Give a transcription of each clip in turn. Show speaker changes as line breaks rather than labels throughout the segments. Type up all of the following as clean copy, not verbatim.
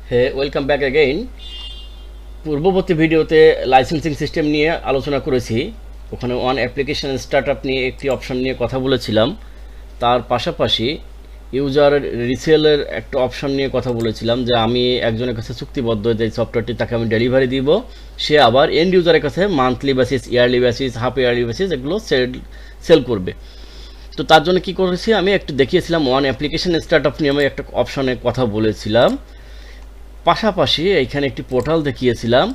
Hey, welcome back again. পূর্ববর্তী ভিডিওতে licensing system নিয়ে আলোচনা করেছি। ওখানে ওয়ান অ্যাপ্লিকেশন স্টার্টআপ নিয়ে একটি অপশন নিয়ে কথা বলেছিলাম। তার পাশাপাশি ইউজার রিসেলের একটা অপশন নিয়ে কথা বলেছিলাম যে আমি একজনের কাছে চুক্তিবদ্ধ যে সফটওয়্যারটি তাকে আমি ডেলিভারি দিব, সে আবার এন্ড ইউজারের কাছে monthly basis, yearly basis, half yearly basis এগুলো সেল করবে। তো তার জন্য কি করেছি, আমি একটু দেখিয়েছিলাম ওয়ান অ্যাপ্লিকেশন স্টার্টআপ নিয়ে আমি একটা অপশনে কথা বলেছিলাম। পাশাপাশি এইখানে একটি পোর্টাল দেখিয়েছিলাম,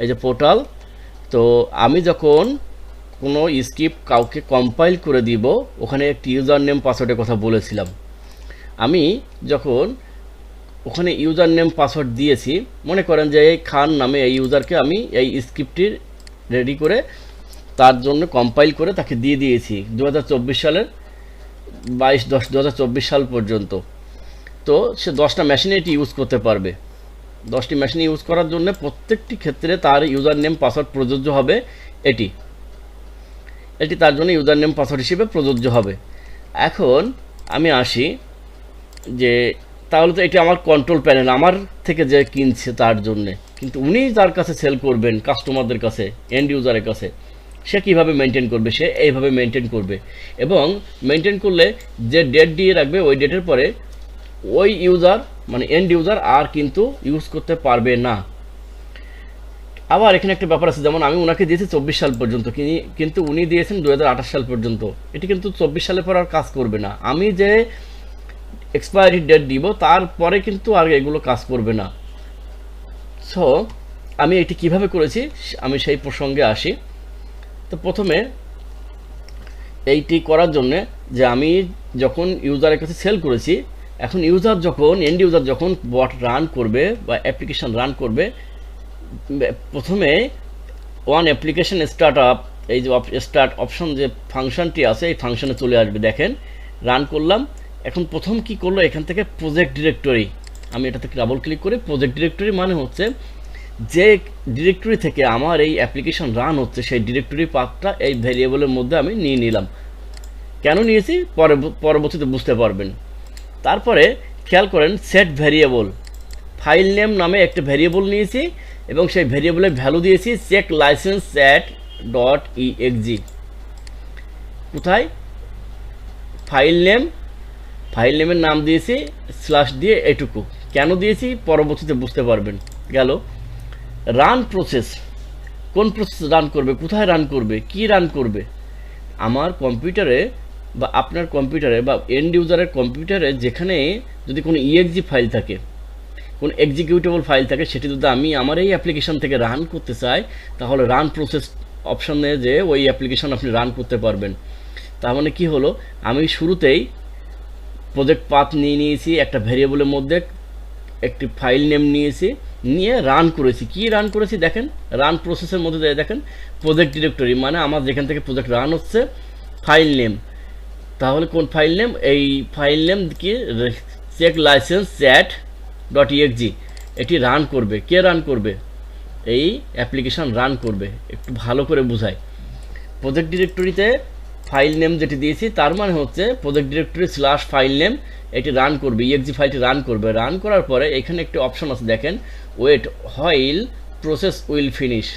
এই যে পোর্টাল। তো আমি যখন কোনো স্ক্রিপ্ট কাউকে কম্পাইল করে দিব, ওখানে একটি ইউজার নেম পাসওয়ার্ডের কথা বলেছিলাম। আমি যখন ওখানে ইউজার নেম পাসওয়ার্ড দিয়েছি, মনে করেন যে এই খান নামে এই ইউজারকে আমি এই স্ক্রিপ্টটি রেডি করে তার জন্য কম্পাইল করে তাকে দিয়ে দিয়েছি 2024 সালের 22/10/2024 সাল পর্যন্ত। তো সে 10টা মেশিনে এটি ইউজ করতে পারবে। 10টি মেশিন ইউজ করার জন্য প্রত্যেকটি ক্ষেত্রে তার ইউজার নেম পাসওয়ার্ড প্রযোজ্য হবে। এটি তার জন্য ইউজার নেম পাসওয়ার্ড হিসেবে প্রযোজ্য হবে। এখন আমি আসি যে তাহলে তো এটি আমার কন্ট্রোল প্যানেল, আমার থেকে যে কিনছে তার জন্যে, কিন্তু উনি যার কাছে সেল করবেন কাস্টমারদের কাছে, এন্ড ইউজারের কাছে, সে কীভাবে মেনটেন করবে? সে এইভাবে মেনটেন করবে, এবং মেনটেন করলে যে ডেট দিয়ে রাখবে ওই ডেটের পরে ওই ইউজার মানে এন্ড ইউজার আর কিন্তু ইউজ করতে পারবে না। আবার এখানে একটা ব্যাপার আছে, যেমন আমি ওনাকে দিয়েছি 24 সাল পর্যন্ত, কিন্তু উনি দিয়েছেন 2028 সাল পর্যন্ত। এটি কিন্তু 24 সালের পর আর কাজ করবে না। আমি যে এক্সপায়ারি ডেট দিব তারপরে কিন্তু আর এগুলো কাজ করবে না। সো আমি এটি কিভাবে করেছি আমি সেই প্রসঙ্গে আসি। তো প্রথমে এইটি করার জন্যে যে আমি যখন ইউজারের কাছে সেল করেছি, এখন ইউজার যখন এন্ড ইউজার যখন বট রান করবে বা অ্যাপ্লিকেশন রান করবে, প্রথমে ওয়ান অ্যাপ্লিকেশন স্টার্টআপ, এই যে স্টার্ট অপশন যে ফাংশনটি আছে এই ফাংশনে চলে আসবে। দেখেন রান করলাম। এখন প্রথম কি করলো, এখান থেকে প্রজেক্ট ডিরেক্টরি, আমি এটাতে ডাবল ক্লিক করে প্রজেক্ট ডিরেক্টরি মানে হচ্ছে যে ডিরেক্টরি থেকে আমার এই অ্যাপ্লিকেশন রান হচ্ছে সেই ডিরেক্টরি পাথটা এই ভ্যারিয়েবলের মধ্যে আমি নিয়ে নিলাম। কেন নিয়েছি পরবর্তীতে বুঝতে পারবেন। তারপরে খেয়াল করেন সেট ভ্যারিয়েবল, ফাইল নেম নামে একটা ভ্যারিয়েবল নিয়েছি এবং সেই ভ্যারিয়েবলের ভ্যালু দিয়েছি check licence set dot EXG. কোথায়? ফাইল নেমের নাম দিয়েছি স্ল্যাশ দিয়ে এটুকু। কেন দিয়েছি পরবর্তীতে বুঝতে পারবেন। গেল রান প্রসেস, কোন প্রসেস রান করবে, কোথায় রান করবে, কি রান করবে। আমার কম্পিউটারে বা আপনার কম্পিউটারে বা এন্ড ইউজারের কম্পিউটারে যেখানে যদি কোনো ইএক্সজি ফাইল থাকে, কোনো এক্সিকিউটেবল ফাইল থাকে, সেটি যদি আমি আমার এই অ্যাপ্লিকেশন থেকে রান করতে চাই, তাহলে রান প্রসেস অপশনে যে ওই অ্যাপ্লিকেশন আপনি রান করতে পারবেন। তার মানে কি হলো, আমি শুরুতেই প্রজেক্ট পাথ নিয়েছি, একটা ভ্যারিয়েবলের মধ্যে একটি ফাইল নেম নিয়েছি, নিয়ে রান করেছি। কি রান করেছি দেখেন, রান প্রসেসের মধ্যে দেখেন প্রজেক্ট ডিরেক্টরি, মানে আমার যেখান থেকে প্রজেক্ট রান হচ্ছে ফাইল নেম। তাহলে কোন ফাইল নেম? এই ফাইল নেম কি check license chat dot EXG. এটি রান করবে। কে রান করবে? এই অ্যাপ্লিকেশন রান করবে। একটু ভালো করে বুঝাই। প্রজেক্ট ডিরেক্টরিতে ফাইল নেম যেটি দিয়েছি তার মানে হচ্ছে project directory slash file name, এটি রান করবে, ইএক্সজি ফাইলটি রান করবে। রান করার পরে এখানে একটি অপশন আছে দেখেন, wait while process will finish.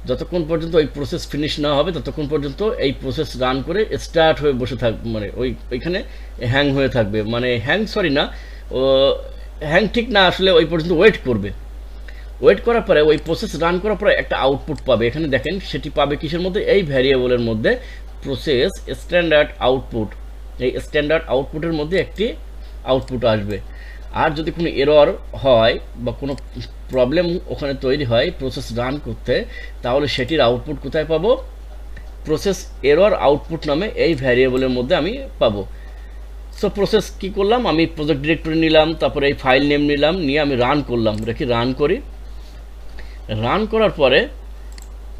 যতক্ষণ পর্যন্ত ওই প্রসেস ফিনিশ না হবে ততক্ষণ পর্যন্ত এই প্রসেস রান করে স্টার্ট হয়ে বসে থাকবে, মানে ওইখানে হ্যাং হয়ে থাকবে, মানে হ্যাং ঠিক না, আসলে ওই পর্যন্ত ওয়েট করবে। ওয়েট করার পরে ওই প্রসেস রান করার পরে একটা আউটপুট পাবে। এখানে দেখেন সেটি পাবে কিসের মধ্যে? এই ভ্যারিয়েবলের মধ্যে প্রসেস স্ট্যান্ডার্ড আউটপুট। এই স্ট্যান্ডার্ড আউটপুটের মধ্যে একটি আউটপুট আসবে। আর যদি কোনো এরর হয় বা কোনো প্রবলেম ওখানে তৈরি হয় প্রসেস রান করতে, তাহলে সেটির আউটপুট কোথায় পাবো? প্রসেস এরর আউটপুট নামে এই ভ্যারিয়েবলের মধ্যে আমি পাবো। সো প্রসেস কি করলাম, আমি প্রজেক্ট ডিরেক্টরি নিলাম, তারপরে এই ফাইল নেম নিলাম, নিয়ে আমি রান করলাম। রেখে রান করি। রান করার পরে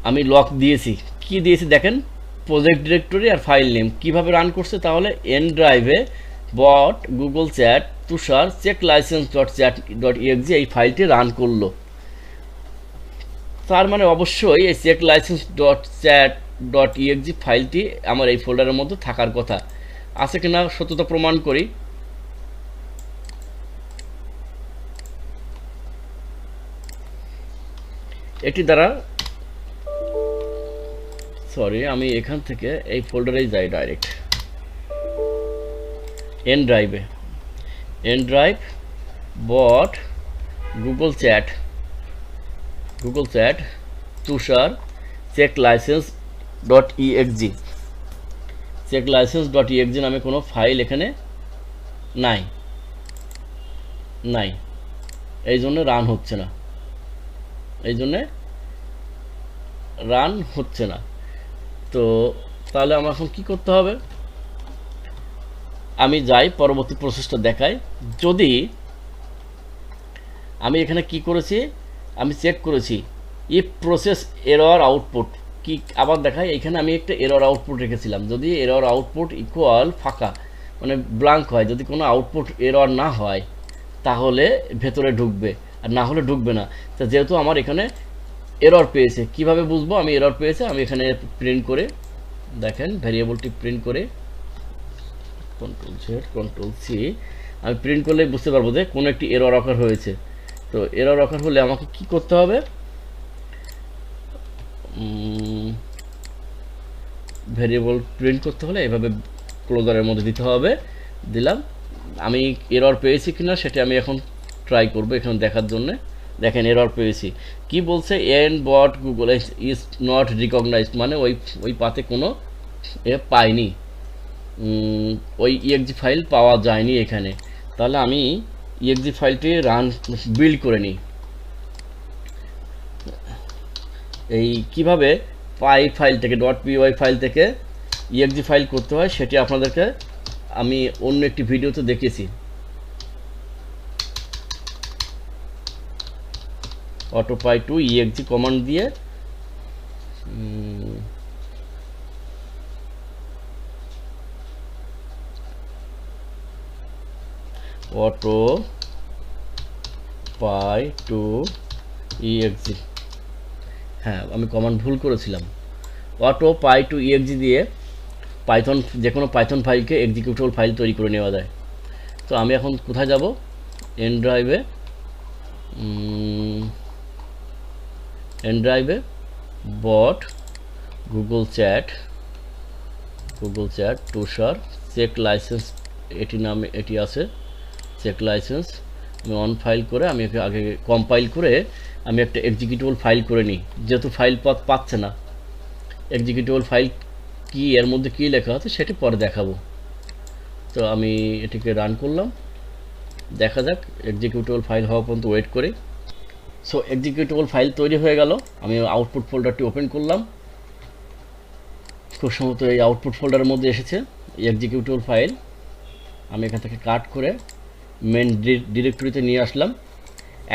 আমি লক দিয়েছি। কি দিয়েছি দেখেন, প্রজেক্ট ডিরেক্টরি আর ফাইল নেম। কিভাবে রান করছে? তাহলে এন ড্রাইভে bot Google chat Tushar check licence dot chat dot EXE এই ফাইলটি রান করলো। তার মানে অবশ্যই এই check licence dot chat dot EXE ফাইলটি আমার এই ফোল্ডারের মধ্যে থাকার কথা। আছে কিনা সত্যতা প্রমাণ করি। এটি দ্বারা সরি আমি এখান থেকে এই ফোল্ডারেই যাই ডাইরেক্ট এন ড্রাইভে N drive bot Google chat Tushar check licence dot EXE check licence dot EXE নামে কোনো ফাইল এখানে নাই এই জন্য রান হচ্ছে না তো তাহলে আমার এখন কি করতে হবে আমি যাই পরবর্তী প্রসেসটা দেখাই যদি আমি এখানে কি করেছি আমি চেক করেছি ইফ প্রসেস এরর আউটপুট কি আবার দেখাই এখানে আমি একটা এরর আউটপুট রেখেছিলাম যদি এরর আউটপুট ইকুয়াল ফাঁকা মানে ব্ল্যাঙ্ক হয় যদি কোনো আউটপুট এরর না হয় তাহলে ভেতরে ঢুকবে আর না হলে ঢুকবে না তো যেহেতু আমার এখানে এরর পেয়েছে কিভাবে বুঝবো আমি এরর পেয়েছে আমি এখানে প্রিন্ট করে দেখেন ভ্যারিয়েবলটি প্রিন্ট করে Ctrl-Z Ctrl-C আমি প্রিন্ট করলে বুঝতে পারবো যে কোনো একটি এরর অকার হয়েছে তো এরর অকার হলে আমাকে কি করতে হবে ভ্যারিয়েবল প্রিন্ট করতে হলে এভাবে ক্লোজারের মধ্যে দিতে হবে দিলাম আমি এরর পেয়েছি কিনা সেটা আমি এখন ট্রাই করব এখানে দেখার জন্য দেখেন এরর পেয়েছি কি বলছে and bot Google is not recognized মানে ওই পাতে কোনো পাইনি ওই ইএক্সজি ফাইল পাওয়া যায়নি এখানে তাহলে আমি ইএক্সজি ফাইলটি বিল্ড করে নিই এই কিভাবে পাই ফাইল থেকে .py ফাইল থেকে ইএক্সজি ফাইল করতে হয় সেটি আপনাদেরকে আমি অন্য একটি ভিডিওতে দেখিয়েছি অটোপাই টু ইএক্সজি কমান্ড দিয়ে অটোপাই টু ইএক্সজি হ্যাঁ আমি কমান্ড ভুল করেছিলাম অটোপাই টু ইএক্সজি দিয়ে পাইথন যে কোনো পাইথন ফাইলকে এক্সিকিউটেবল ফাইল তৈরি করে নেওয়া যায় তো আমি এখন কোথায় যাব এন ড্রাইভে bot Google chat Tushar check licence এটি আছে চেক লাইসেন্স আমি অন ফাইল করে আমি আগে কম্পাইল করে আমি একটা এক্সিকিউটেবল ফাইল করে নিই যেহেতু ফাইল পথ পাচ্ছে না এক্সিকিউটেবল ফাইল কি এর মধ্যে কি লেখা আছে সেটি পরে দেখাবো তো আমি এটিকে রান করলাম দেখা যাক এক্সিকিউটেবল ফাইল হওয়া পর্যন্ত ওয়েট করি সো এক্সিকিউটেবল ফাইল তৈরি হয়ে গেল আমি আউটপুট ফোল্ডারটি ওপেন করলাম খুব সম্ভবত এই আউটপুট ফোল্ডারের মধ্যে এসেছে এক্সিকিউটেবল ফাইল আমি এখান থেকে কাট করে মেন ডিরেক্টরিতে নিয়ে আসলাম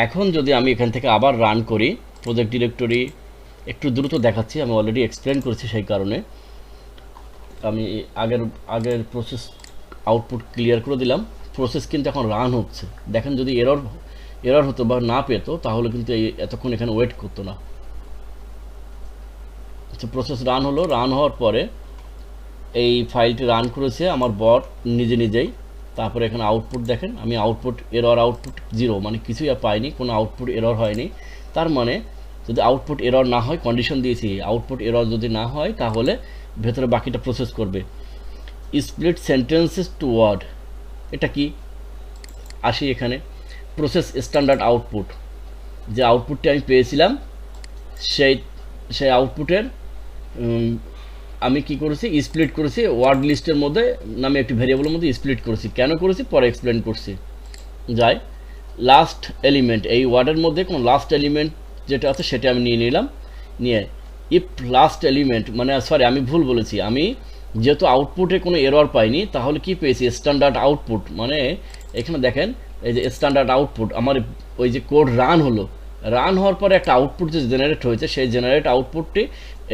এখন যদি আমি এখান থেকে আবার রান করি প্রজেক্ট ডিরেক্টরি একটু দ্রুত দেখাচ্ছি আমি অলরেডি এক্সপ্লেন করেছি সেই কারণে আমি আগের প্রসেস আউটপুট ক্লিয়ার করে দিলাম প্রসেস কিন্তু এখন রান হচ্ছে দেখেন যদি এরর হতো বা না পেতো তাহলে কিন্তু এতক্ষণ এখানে ওয়েট করতো না আচ্ছা প্রসেস রান হলো রান হওয়ার পরে এই ফাইলটি রান করেছে আমার বট নিজেই তারপরে এখানে আউটপুট দেখেন আমি আউটপুট 0 মানে কিছুই পাইনি কোনো আউটপুট এরর হয়নি তার মানে যদি আউটপুট এরর না হয় কন্ডিশন দিয়েছি আউটপুট এরর যদি না হয় তাহলে ভেতরে বাকিটা প্রসেস করবে স্প্লিট সেন্টেন্সেস টু ওয়ার্ড এটা কি আসি এখানে প্রসেস স্ট্যান্ডার্ড আউটপুট যে আউটপুটটি আমি পেয়েছিলাম সেই আউটপুটের আমি কি করেছি স্প্লিট করেছি ওয়ার্ড লিস্টের মধ্যে নামে একটি ভ্যারিয়েবলের মধ্যে স্প্লিট করেছি কেন করেছি পরে এক্সপ্লেন করছি যাই লাস্ট এলিমেন্ট এই ওয়ার্ডের মধ্যে কোন লাস্ট এলিমেন্ট যেটা আছে সেটা আমি নিয়ে নিলাম নিয়ে ইফ লাস্ট এলিমেন্ট মানে সরি আমি ভুল বলেছি আমি যেহেতু আউটপুটে কোনো এরর পাইনি তাহলে কি পেয়েছি স্ট্যান্ডার্ড আউটপুট মানে এখানে দেখেন এই যে স্ট্যান্ডার্ড আউটপুট আমার ওই যে কোড রান হওয়ার পরে একটা আউটপুট যে জেনারেট হয়েছে সেই জেনারেট আউটপুটটি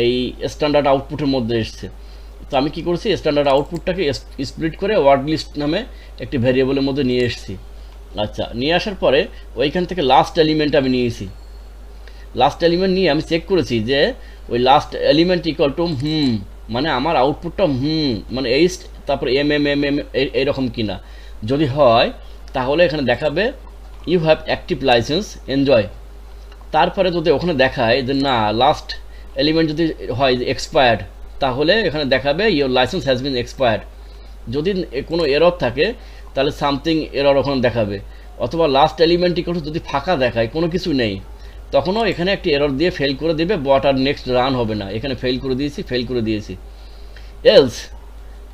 এই স্ট্যান্ডার্ড আউটপুটের মধ্যে এসছে তো আমি কি করছি স্ট্যান্ডার্ড আউটপুটটাকে স্প্লিট করে ওয়ার্ড লিস্ট নামে একটি ভ্যারিয়েবলের মধ্যে নিয়ে এসেছি আচ্ছা নিয়ে আসার পরে ওইখান থেকে লাস্ট এলিমেন্ট আমি নিয়েছি লাস্ট এলিমেন্ট নিয়ে আমি চেক করেছি যে ওই লাস্ট এলিমেন্ট ইকুয়াল টু মানে আমার আউটপুটটা মানে এই তারপর এইরকম কিনা যদি হয় তাহলে এখানে দেখাবে you have active license enjoy তারপরে যদি ওখানে দেখায় যে না লাস্ট এলিমেন্ট যদি হয় এক্সপায়ার্ড, তাহলে এখানে দেখাবে your licence has been expired. যদি কোনো এরর থাকে তাহলে সামথিং এরর ওখানে দেখাবে, অথবা লাস্ট এলিমেন্ট ইকুয়াল যদি ফাঁকা দেখায় কোনো কিছু নেই, তখনও এখানে একটি এরর দিয়ে ফেল করে দেবে, বট আর নেক্সট রান হবে না। এখানে ফেল করে দিয়েছি।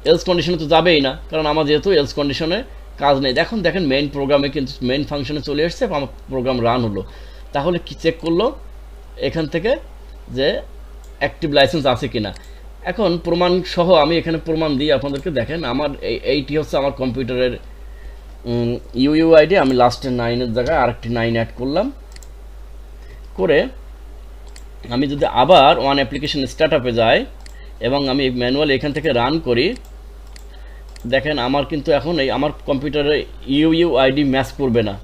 এলস কন্ডিশনে তো যাবেই না, কারণ আমার যেহেতু এলস কন্ডিশনে কাজ নেই। দেখেন মেইন প্রোগ্রামে কিন্তু মেইন ফাংশনে চলে এসছে, আমার প্রোগ্রাম রান হলো। তাহলে কি চেক করলো এখান থেকে যে অ্যাক্টিভ লাইসেন্স আছে কিনা। এখন প্রমাণ সহ আমি এখানে প্রমাণ দিই আপনাদেরকে। দেখেন আমার এইটি হচ্ছে আমার কম্পিউটারের ইউইউআইডি। আমি লাস্টে 9-এর জায়গায় আরেকটি 9 অ্যাড করলাম, করে আমি যদি আবার ওয়ান অ্যাপ্লিকেশন স্টার্টআপে যাই এবং আমি ম্যানুয়াল এখান থেকে রান করি, দেখেন আমার কিন্তু এখন এই আমার কম্পিউটারে ইউইউআইডি ম্যাচ করবে না।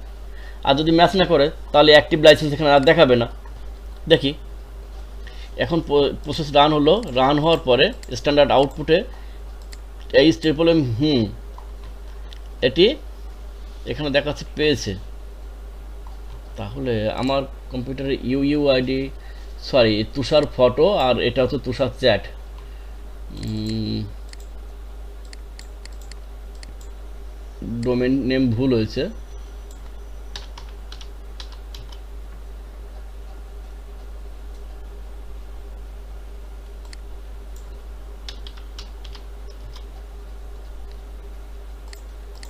আর যদি ম্যাচ না করে তাহলে অ্যাক্টিভ লাইসেন্স এখানে আর দেখাবে না। দেখি এখন প্রসেস রান হলো। রান হওয়ার পরে স্ট্যান্ডার্ড আউটপুটে এই ট্রিপল এটি এখানে দেখাচ্ছে পেয়েছে। তাহলে আমার কম্পিউটারে ইউইউআইডি সরি তুষার ফটো, আর এটা হচ্ছে তুষার চ্যাট। ডোমেন নেম ভুল হয়েছে।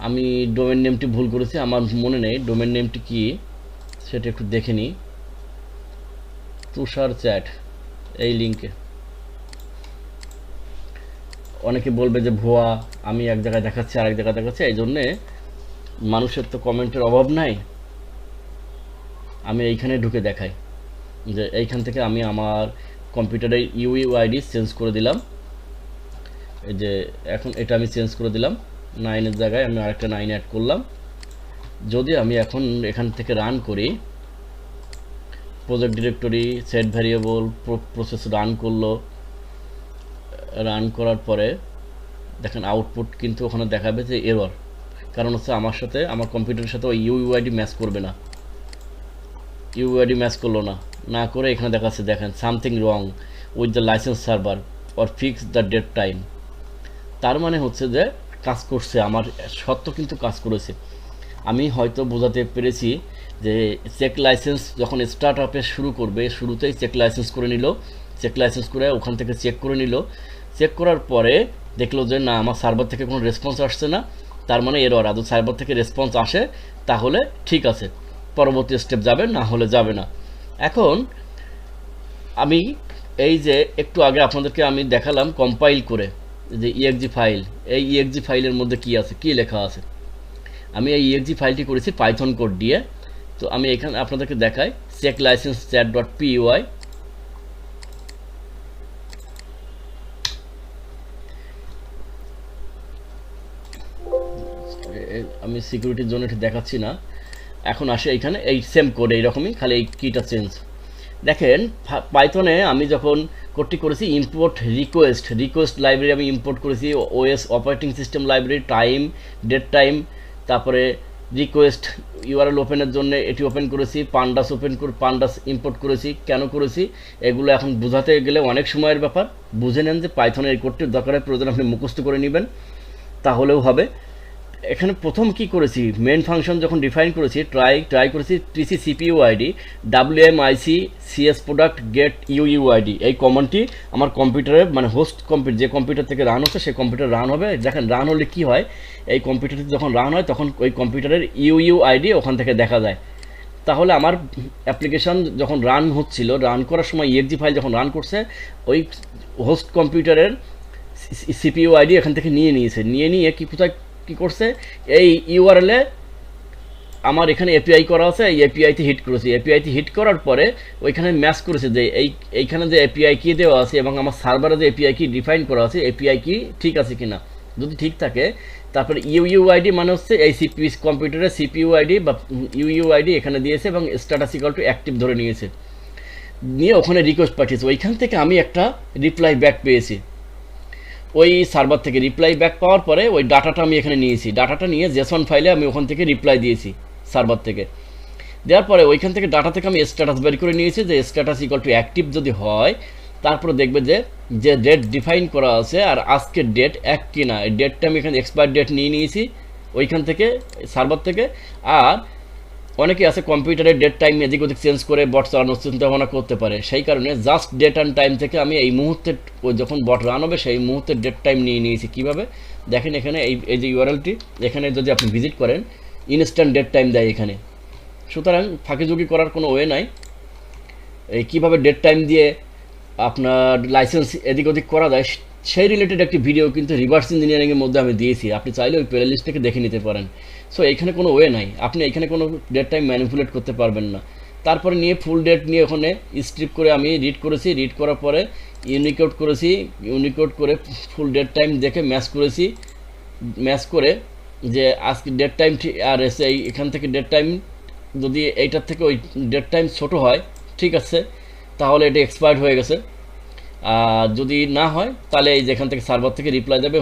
আমি ডোমেন নেমটি ভুল করেছি, আমার মনে নেই ডোমেন নেমটি কি, সেটা একটু দেখে নিই। তুষার চ্যাট এই লিঙ্কে অনেকে বলবে যে ভুয়া, আমি এক জায়গায় দেখাচ্ছি আরেক জায়গায় দেখাচ্ছি। এই জন্যে মানুষের তো কমেন্টের অভাব নাই, আমি এইখানে ঢুকে দেখাই যে এইখান থেকে আমি আমার কম্পিউটারে ইউইউআইডি চেঞ্জ করে দিলাম। এই যে এখন এটা আমি চেঞ্জ করে দিলাম, 9-এর জায়গায় আমি আরেকটা 9 অ্যাড করলাম। যদি আমি এখন এখান থেকে রান করি, project directory set variable process run করলো। রান করার পরে দেখেন আউটপুট কিন্তু ওখানে দেখাবে যে এরর, কারণ হচ্ছে আমার কম্পিউটারের সাথে ওই ইউইউআইডি ম্যাচ করবে না। ইউআইডি ম্যাচ করলো না করে এখানে দেখাচ্ছে দেখেন something wrong with the license server or fix the date time. তার মানে হচ্ছে যে কাজ করছে, আমার সত্য কিন্তু কাজ করেছে। আমি হয়তো বোঝাতে পেরেছি যে চেক লাইসেন্স যখন স্টার্ট আপে শুরু করবে, শুরুতেই চেক লাইসেন্স করে নিল, চেক লাইসেন্স করে ওখান থেকে চেক করে নিল। চেক করার পরে দেখলো যে না আমার সার্ভার থেকে কোনো রেসপন্স আসছে না, তার মানে এরর। আর যদি সার্ভার থেকে রেসপন্স আসে তাহলে ঠিক আছে, পরবর্তী স্টেপ যাবে, না হলে যাবে না। এখন আমি এই যে একটু আগে আপনাদেরকে আমি দেখালাম কম্পাইল করে যে ইএক্সজি ফাইল, এই ইএক্সজি ফাইলের মধ্যে কি আছে, কি লেখা আছে। আমি এই ইএক্সজি ফাইলটি করেছি পাইথন কোড দিয়ে। তো আমি এখানে আপনাদেরকে দেখাই check license chat dot PY. আমি সিকিউরিটির জন্য এটা দেখাচ্ছি না। এখন আসে এইখানে এই সেম কোড এইরকমই, খালি এই কিটা চেঞ্জ। দেখেন পাইথনে আমি যখন কোডটি করেছি ইম্পোর্ট রিকোয়েস্ট লাইব্রেরি আমি ইম্পোর্ট করেছি, OS operating system library, time date time, তারপরে রিকোয়েস্ট ইউআরএল ওপেনের জন্য এটি ওপেন করেছি, পান্ডাস ইম্পোর্ট করেছি। কেন করেছি এগুলো এখন বোঝাতে গেলে অনেক সময়ের ব্যাপার। বুঝে নেন যে পাইথনের এই কোডটির দরকারের প্রয়োজন আপনি মুখস্থ করে নেবেন, তাহলেও হবে। এখানে প্রথম কি করেছি, মেন ফাংশন যখন ডিফাইন করেছি ট্রাই করেছি TC CPU ID WMIC CS product get UUID. এই কমান্ডটি আমার কম্পিউটারে মানে হোস্ট কম্পিউটার যে কম্পিউটার থেকে রান হচ্ছে সেই কম্পিউটার রান হবে। দেখেন রান হলে কি হয়, এই কম্পিউটারটি যখন রান হয় তখন ওই কম্পিউটারের ইউইউআইডি ওখান থেকে দেখা যায়। তাহলে আমার অ্যাপ্লিকেশন যখন রান হচ্ছিল, রান করার সময় ইএক্সজি ফাইল যখন রান করছে, ওই হোস্ট কম্পিউটারের সিপিইউ আইডি এখান থেকে নিয়ে কোথায় কি করছে, এই ইউআরএলে আমার এখানে এপিআই করা আছে, এই এপিআইতে হিট করেছি। এপিআইতে হিট করার পরে ওইখানে ম্যাচ করেছে যে এইখানে যে এপিআই কি দেওয়া আছে এবং আমার সার্ভারে যে এপিআই কি ডিফাইন করা আছে, এপিআই কি ঠিক আছে কিনা। যদি ঠিক থাকে তারপরে ইউইউআইডি মানে হচ্ছে এই কম্পিউটারের সিপিইউ আইডি বা ইউইউআইডি এখানে দিয়েছে এবং স্ট্যাটাস ইকুয়াল টু অ্যাক্টিভ ধরে নিয়ে ওখানে রিকোয়েস্ট পাঠিয়েছে। ওইখান থেকে আমি একটা রিপ্লাই ব্যাক পেয়েছি ওই সার্ভার থেকে। রিপ্লাই ব্যাক পাওয়ার পরে ওই ডাটাটা আমি এখানে নিয়েছি, ডাটাটা নিয়ে জেসন ফাইলে আমি ওখান থেকে রিপ্লাই দিয়েছি সার্ভার থেকে। দেওয়ার পরে ওইখান থেকে ডাটা থেকে আমি স্ট্যাটাস বের করে নিয়েছি, যে স্ট্যাটাস ইকুয়াল টু অ্যাক্টিভ যদি হয়, তারপরে দেখবে যে ডেট ডিফাইন করা আছে আর আজকের ডেট এক কিনা, এই ডেটটা আমি এখানে এক্সপায়ার ডেট নিয়ে নিয়েছি ওইখান থেকে, সার্ভার থেকে। আর অনেকে আছে কম্পিউটারের ডেট টাইম এদিক ওদিক চেঞ্জ করে বট চালানোর চিন্তা ভাবনা করতে পারে, সেই কারণে জাস্ট ডেট অ্যান্ড টাইম থেকে আমি এই মুহূর্তে যখন বট রান হবে সেই মুহূর্তে ডেট টাইম নিয়ে নিয়েছি। কীভাবে দেখেন, এখানে এই যে ইউআরএলটি, এখানে যদি আপনি ভিজিট করেন ইনস্ট্যান্ট ডেট টাইম দেয় এখানে। সুতরাং ফাঁকিঝুঁকি করার কোনো ওয়ে নাই। এই কীভাবে ডেট টাইম দিয়ে আপনার লাইসেন্স এদিক ওদিক করা যায় সেই রিলেটেড একটি ভিডিও কিন্তু রিভার্স ইঞ্জিনিয়ারিংয়ের মধ্যে আমি দিয়েছি, আপনি চাইলে ওই প্লে লিস্ট থেকে দেখে নিতে পারেন। সো এখানে কোনো ওয়ে নাই, আপনি এখানে কোনো ডেট টাইম ম্যানিপুলেট করতে পারবেন না। তারপরে নিয়ে ফুল ডেট নিয়ে ওখানে স্ট্রিপ করে আমি রিড করেছি, রিড করার পরে ইউনিকোড করেছি, ইউনিকোড করে ফুল ডেট টাইম দেখে ম্যাচ করেছি, ম্যাচ করে যে আজকে ডেট টাইম আর এসে এখান থেকে ডেট টাইম যদি এইটার থেকে ওই ডেট টাইম ছোটো হয় ঠিক আছে, তাহলে এটা এক্সপায়ার্ড হয়ে গেছে। আর যদি না হয় তাহলে এই যেখান থেকে সার্ভার থেকে রিপ্লাই দেবে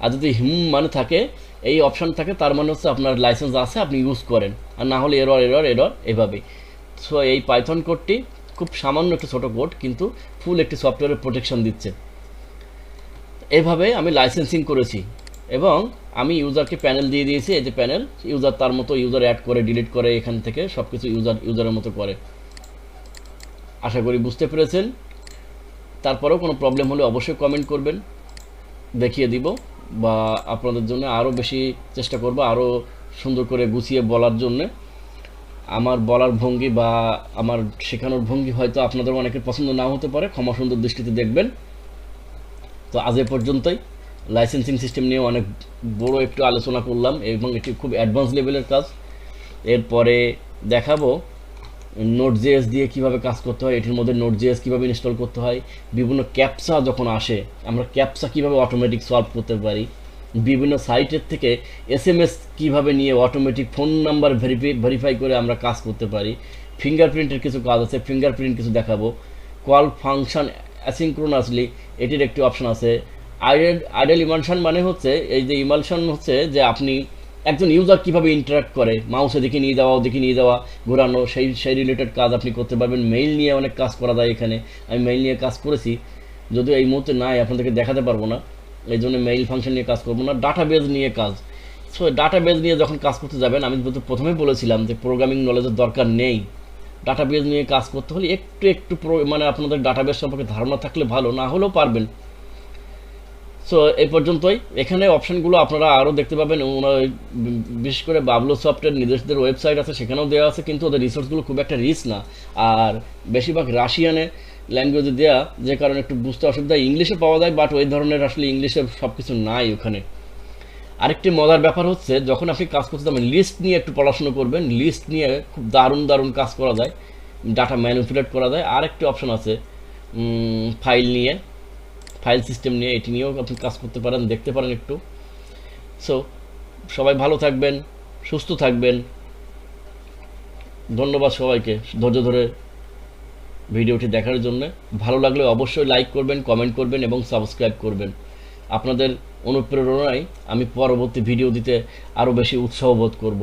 আর যদি মানে থাকে, এই অপশান থাকে, তার মানে হচ্ছে আপনার লাইসেন্স আছে, আপনি ইউজ করেন, আর না হলে এরর এরর এরর এভাবেই। সো এই পাইথন কোডটি খুব সামান্য একটি ছোটো কোড, কিন্তু ফুল একটি সফটওয়্যারের প্রোটেকশন দিচ্ছে। এভাবে আমি লাইসেন্সিং করেছি এবং আমি ইউজারকে প্যানেল দিয়ে দিয়েছি, এই যে প্যানেল, ইউজার তার মতো ইউজার অ্যাড করে ডিলিট করে এখান থেকে সব কিছু ইউজারের মতো করে। আশা করি বুঝতে পেরেছেন। তারপরেও কোনো প্রবলেম হলে অবশ্যই কমেন্ট করবেন, দেখিয়ে দিব, বা আপনাদের জন্য আরও বেশি চেষ্টা করব আরও সুন্দর করে গুছিয়ে বলার জন্যে। আমার বলার ভঙ্গি বা আমার শেখানোর ভঙ্গি হয়তো আপনাদের অনেকের পছন্দ নাও হতে পারে, ক্ষমা সুন্দর দৃষ্টিতে দেখবেন। তো আজ এ পর্যন্তই। লাইসেন্সিং সিস্টেম নিয়ে অনেক বড় একটু আলোচনা করলাম এবং এটি খুব অ্যাডভান্স লেভেলের কাজ। এরপরে দেখাবো নোট.js দিয়ে কীভাবে কাজ করতে হয়, এটির মধ্যে নোট.js কীভাবে ইনস্টল করতে হয়, বিভিন্ন ক্যাপচা যখন আসে আমরা ক্যাপচা কীভাবে অটোমেটিক সলভ করতে পারি, বিভিন্ন সাইটের থেকে SMS কীভাবে নিয়ে অটোমেটিক ফোন নাম্বার ভেরিফাই করে আমরা কাজ করতে পারি, ফিঙ্গারপ্রিন্টের কিছু কাজ আছে, ফিঙ্গারপ্রিন্ট কিছু দেখাবো, কল ফাংশন অ্যাসিনক্রোনাসলি এটির একটি অপশন আছে। আইডেল ইমালশন মানে হচ্ছে, এই যে ইমালশন হচ্ছে যে আপনি একজন ইউজার কীভাবে ইন্টারাক্ট করে, মাউসে দিকে নিয়ে যাওয়া, ওদিকে নিয়ে যাওয়া, ঘোরানো, সেই রিলেটেড কাজ আপনি করতে পারবেন। মেইল নিয়ে অনেক কাজ করা যায় এখানে, আমি মেইল নিয়ে কাজ করেছি, যদিও এই মুহূর্তে নাই, আপনাদেরকে দেখাতে পারবো না, এই জন্য মেইল ফাংশন নিয়ে কাজ করবো না। ডাটাবেজ নিয়ে কাজ, সো ডাটাবেজ নিয়ে যখন কাজ করতে যাবেন, আমি প্রথমেই বলেছিলাম যে প্রোগ্রামিং নলেজের দরকার নেই, ডাটাবেজ নিয়ে কাজ করতে হলে একটু মানে আপনাদের ডাটাবেজ সম্পর্কে ধারণা থাকলে ভালো, না হলেও পারবেন। সো এই পর্যন্তই। এখানে অপশানগুলো আপনারা আরও দেখতে পাবেন, বিশেষ করে বাবলো সফটওয়্যার নিজেদের ওয়েবসাইট আছে, সেখানেও দেওয়া আছে, কিন্তু ওদের রিসোর্সগুলো খুব একটা রিচ না, আর বেশিরভাগ রাশিয়ানে ল্যাঙ্গুয়েজে দেওয়া, যে কারণে একটু বুঝতে অসুবিধা। ইংলিশে পাওয়া যায়, বাট ওই ধরনের আসলে ইংলিশে সব কিছু নাই ওখানে। আরেকটি মজার ব্যাপার হচ্ছে, যখন আপনি কাজ করতে যাবেন লিস্ট নিয়ে একটু পড়াশুনো করবেন, লিস্ট নিয়ে খুব দারুণ কাজ করা যায়, ডাটা ম্যানিপুলেট করা যায়। আরেকটি অপশন আছে ফাইল সিস্টেম নিয়ে, এটি নিয়েও আপনি কাজ করতে পারেন, দেখতে পারেন একটু। সো সবাই ভালো থাকবেন, সুস্থ থাকবেন। ধন্যবাদ সবাইকে ধৈর্য ধরে ভিডিওটি দেখার জন্য। ভালো লাগলে অবশ্যই লাইক করবেন, কমেন্ট করবেন এবং সাবস্ক্রাইব করবেন। আপনাদের অনুপ্রেরণায় আমি পরবর্তী ভিডিও দিতে আরও বেশি উৎসাহ বোধ করব।